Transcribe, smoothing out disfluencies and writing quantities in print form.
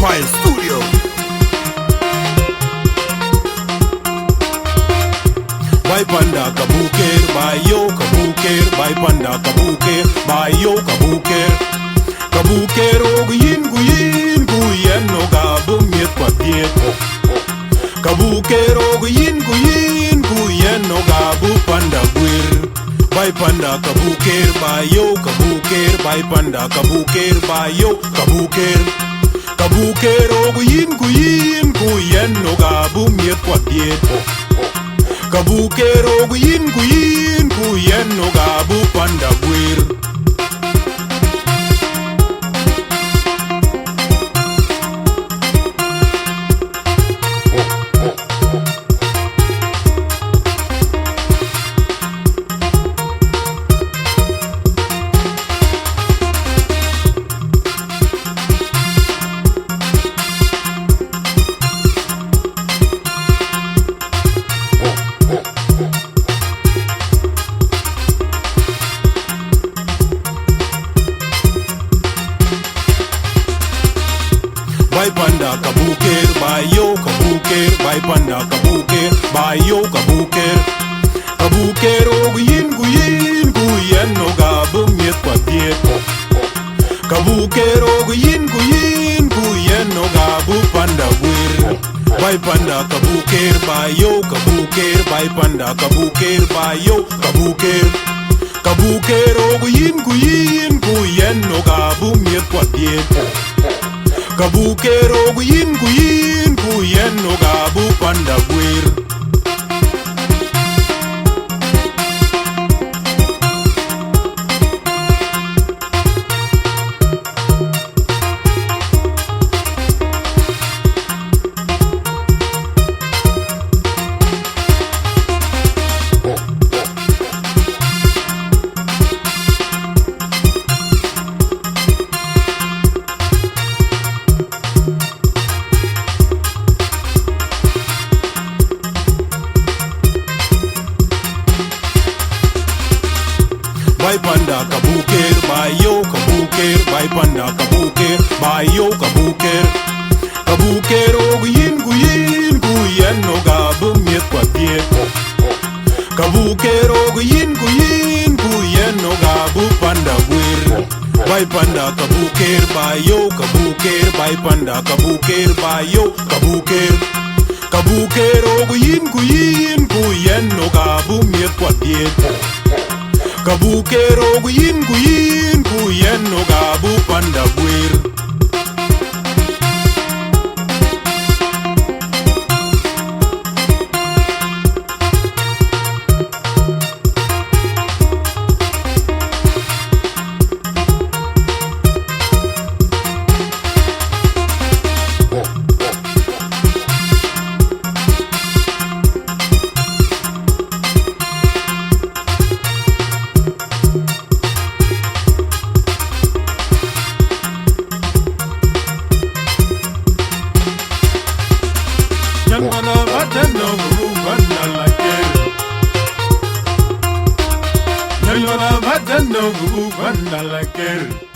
Empire Studio. Bai panda kabuker, bai yo kabuker, bai panda kabuker, bai yo kabuker. Kabuker og yin guyen no gabu miet patiet. Kabuker og yin guyen no gabu panda guir. Bai panda kabuker, bai yo kabuker, bai panda kabuker, bai yo kabuker. Kabuker og yin guyen no gabu miet patiet. Kabuker og yin guyen no gabu panda guir. Bai panda kabuker, bai yo kabuker, bai panda kabuker, bai yo kabuker. Kabuker og yin guyen no gabu miet patiet. Kabuker og yin guyen no gabu panda guir. Bai panda kabuker, bai yo kabuker, bai panda kabuker, bai yo kabuker. Kabuker og yin guyen no gabu miet patiet. Kabuker og yin guyen no gabu panda guir. Bai panda kabuker, bai yo kabuker, bai panda kabuker, bai yo kabuker. Kabuker og yin guyen no gabu miet patiet. Kabuker og yin guyen no gabu panda guir. Bai panda kabuker, bai yo kabuker, bai panda kabuker, bai yo kabuker. Kabuker og yin guyen no gabu miet patiet. Kabuker og yin guyen no gabu panda guir. Mana vatano vanda laker. Mana vatano vanda laker.